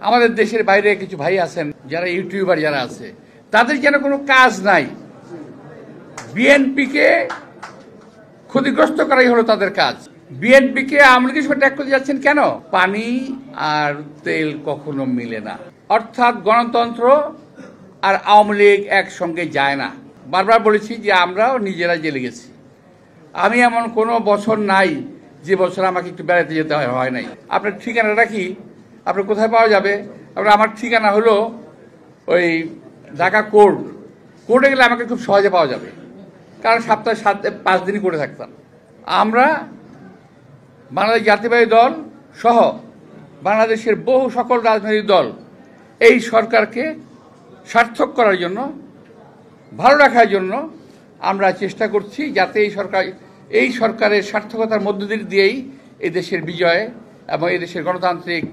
আমাদের দেশের বাইরে কিছু ভাই আছেন যারা ইউটিউবার যারা আছে তাদের যেন কোনো কাজ নাই, বিএনপিকে ক্ষতিগ্রস্ত করাই হলো তাদের কাজ। বিএনপিকে আওয়ামী লীগের সঙ্গে ট্যাগ করতে যাচ্ছেন কেন? পানি আর তেল কখনো মিলে না, অর্থাৎ গণতন্ত্র আর আওয়ামী লীগ একসঙ্গে যায় না। বারবার বলেছি যে আমরাও নিজেরা জেলে গেছি। আমি এমন কোনো বছর নাই যে বছর আমাকে একটু বেড়াতে যেতে হয় নাই। আপনার ঠিকানাটা কি? আপনার কোথায় পাওয়া যাবে? আপনার আমার ঠিকানা হলো ওই ঢাকা কোর্টে গেলে আমাকে খুব সহজে পাওয়া যাবে, কারণ সপ্তাহে 5 দিনই করে থাকতাম। আমরা বাংলাদেশ জাতীয়তাবাদী দল সহ বাংলাদেশের বহু সকল রাজনৈতিক দল এই সরকারকে সার্থক করার জন্য, ভালো রাখার জন্য আমরা চেষ্টা করছি যাতে এই সরকারের সার্থকতার মধ্য দিয়েই এই দেশের বিজয় এবং এই দেশের গণতান্ত্রিক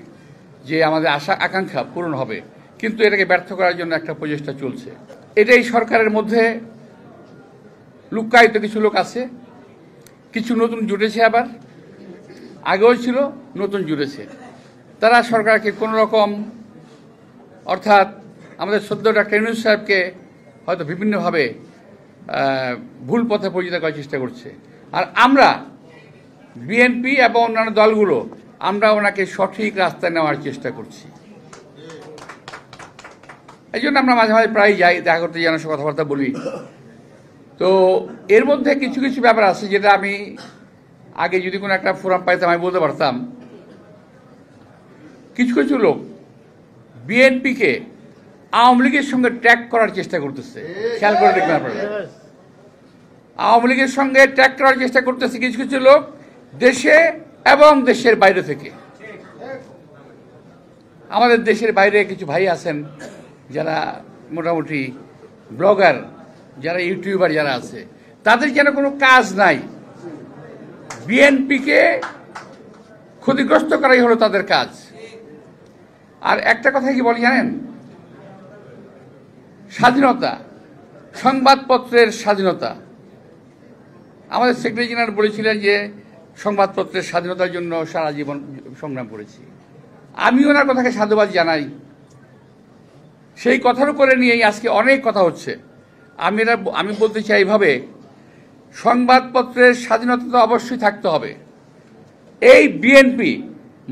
যে আমাদের আশা আকাঙ্ক্ষা পূরণ হবে। কিন্তু এটাকে ব্যর্থ করার জন্য একটা প্রচেষ্টা চলছে। এটাই সরকারের মধ্যে লুক্কায়িত কিছু লোক আছে, কিছু নতুন জুটেছে, আবার আগেও ছিল, নতুন জুটেছে। তারা সরকারকে কোনো রকম, অর্থাৎ আমাদের সদ্য ডক্টর ইউনূস সাহেবকে হয়তো বিভিন্নভাবে ভুল পথে পরিচালিত করার চেষ্টা করছে। আর আমরা বিএনপি এবং অন্যান্য দলগুলো আমরা ওনাকে সঠিক রাস্তায় নেওয়ার চেষ্টা করছি। এই জন্য আমরা মাঝে মাঝে প্রায় যাই, দেখা করতে যাই, সাথে কথাবার্তা বলি। তো এর মধ্যে কিছু কিছু ব্যাপার আছে যেটা আমি আগে যদি কোনো একটা ফোরাম পাইতাম আমি বলতে পারতাম। কিছু কিছু লোক বিএনপিকে আওয়ামী লীগের সঙ্গে ট্র্যাক করার চেষ্টা করতেছে। খেয়াল করে দেখবেন আপনারা, আওয়ামী লীগের সঙ্গে ট্র্যাক করার চেষ্টা করতেছে কিছু কিছু লোক দেশে এবং দেশের বাইরে থেকে। আমাদের দেশের বাইরে কিছু ভাই আছেন যারা মোটামুটি ব্লগার, যারা ইউটিউবার যারা আছে, তাদের যেন কোনো কাজ নাই, বিএনপিকে ক্ষতিগ্রস্ত করাই হলো তাদের কাজ। আর একটা কথা কি বলি জানেন? স্বাধীনতা, সংবাদপত্রের স্বাধীনতা। আমাদের সেক্রেটারি জেনারেল বলেছিলেন যে সংবাদপত্রের স্বাধীনতার জন্য সারা জীবন সংগ্রাম করেছি। আমি ওনার কথাকে সাধুবাদ জানাই। সেই কথার উপরে নিয়েই আজকে অনেক কথা হচ্ছে। আমি বলতে চাই এইভাবে, সংবাদপত্রের স্বাধীনতা তো অবশ্যই থাকতে হবে। এই বিএনপি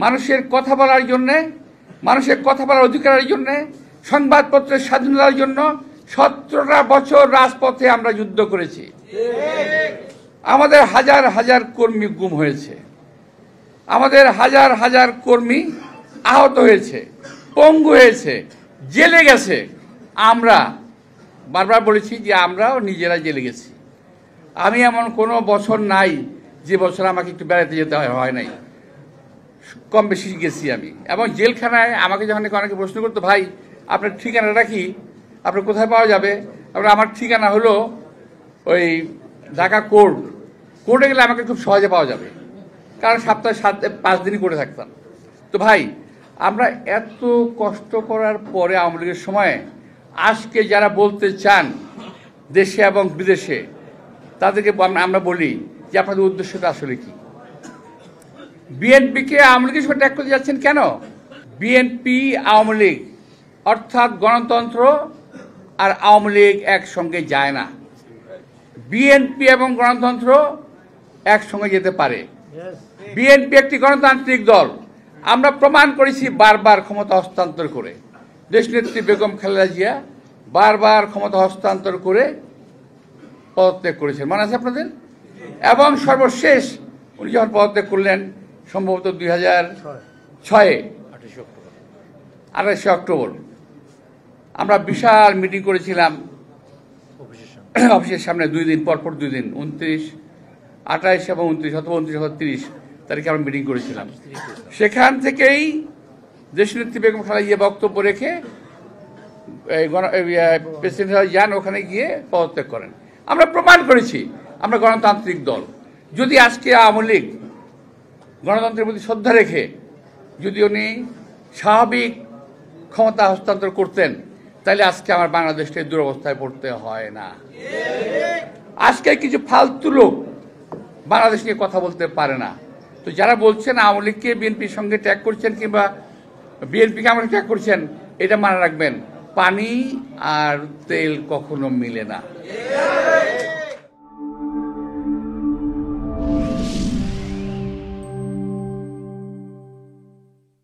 মানুষের কথা বলার জন্যে, মানুষের কথা বলার অধিকারের জন্যে, সংবাদপত্রের স্বাধীনতার জন্য 17টা বছর রাজপথে আমরা যুদ্ধ করেছি। আমাদের হাজার হাজার কর্মী গুম হয়েছে, আমাদের হাজার হাজার কর্মী আহত হয়েছে, পঙ্গু হয়েছে, জেলে গেছে। আমরা বারবার বলেছি যে আমরাও নিজেরা জেলে গেছি। আমি এমন কোনো বছর নাই যে বছর আমাকে একটু বেড়াতে যেতে হয় নাই, কম বেশি গেছি আমি। এবং জেলখানায় আমাকে যখন অনেকে প্রশ্ন করতো, ভাই আপনার ঠিকানাটা কি? আপনার কোথায় পাওয়া যাবে? আমার ঠিকানা হলো ওই ঢাকা কোর্টে গেলে আমাকে খুব সহজে পাওয়া যাবে, কারণ সপ্তাহে 5 দিনই করে থাকতাম। তো ভাই, আমরা এত কষ্ট করার পরে আওয়ামী লীগের সময় আজকে যারা বলতে চান দেশে এবং বিদেশে, তাদেরকে আমরা বলি যে আপনাদের উদ্দেশ্যটা আসলে কি? বিএনপিকে আওয়ামী লীগের সঙ্গে ট্যাগ করতে যাচ্ছেন কেন? বিএনপি আওয়ামী লীগ, অর্থাৎ গণতন্ত্র আর আওয়ামী লীগ একসঙ্গে যায় না। বিএনপি এবং গণতন্ত্র একসঙ্গে যেতে পারে। বিএনপি একটি গণতান্ত্রিক দল। আমরা প্রমাণ করেছি বারবার ক্ষমতা হস্তান্তর করে। দেশনেত্রী বেগম খালেদা জিয়া বারবার ক্ষমতা হস্তান্তর করে পদত্যাগ করেছেন, মনে আছে আপনাদের? এবং সর্বশেষ উনি যখন পদত্যাগ করলেন সম্ভবত 2006 28 অক্টোবর, আমরা বিশাল মিটিং করেছিলাম অফিসের সামনে 2 দিন পরপর, 2 দিন 29, 28 এবং 29 অথবা 29 অথবা 30 তারিখে আমরা মিটিং করেছিলাম। সেখান থেকেই দেশনেত্রী বেগম খালেদা জিয়া বক্তব্য রেখে প্রেসিডেন্ট যান, ওখানে গিয়ে পদত্যাগ করেন। আমরা প্রমাণ করেছি আমরা গণতান্ত্রিক দল। যদি আজকে আওয়ামী লীগ গণতন্ত্রের প্রতি শ্রদ্ধা রেখে যদি উনি স্বাভাবিক ক্ষমতা হস্তান্তর করতেন, তাহলে আজকে আমার বাংলাদেশকে দুরবস্থায় পড়তে হয় না। আজকে কিছু ফালতু লোক বাংলাদেশ নিয়ে কথা বলতে পারে না। তো যারা বলছেন আওয়ামী লীগকে বিএনপির সঙ্গে ট্যাগ করছেন কিংবা বিএনপিকে আমরা ত্যাগ করছেন, এটা মনে রাখবেন, পানি আর তেল কখনো মিলে না।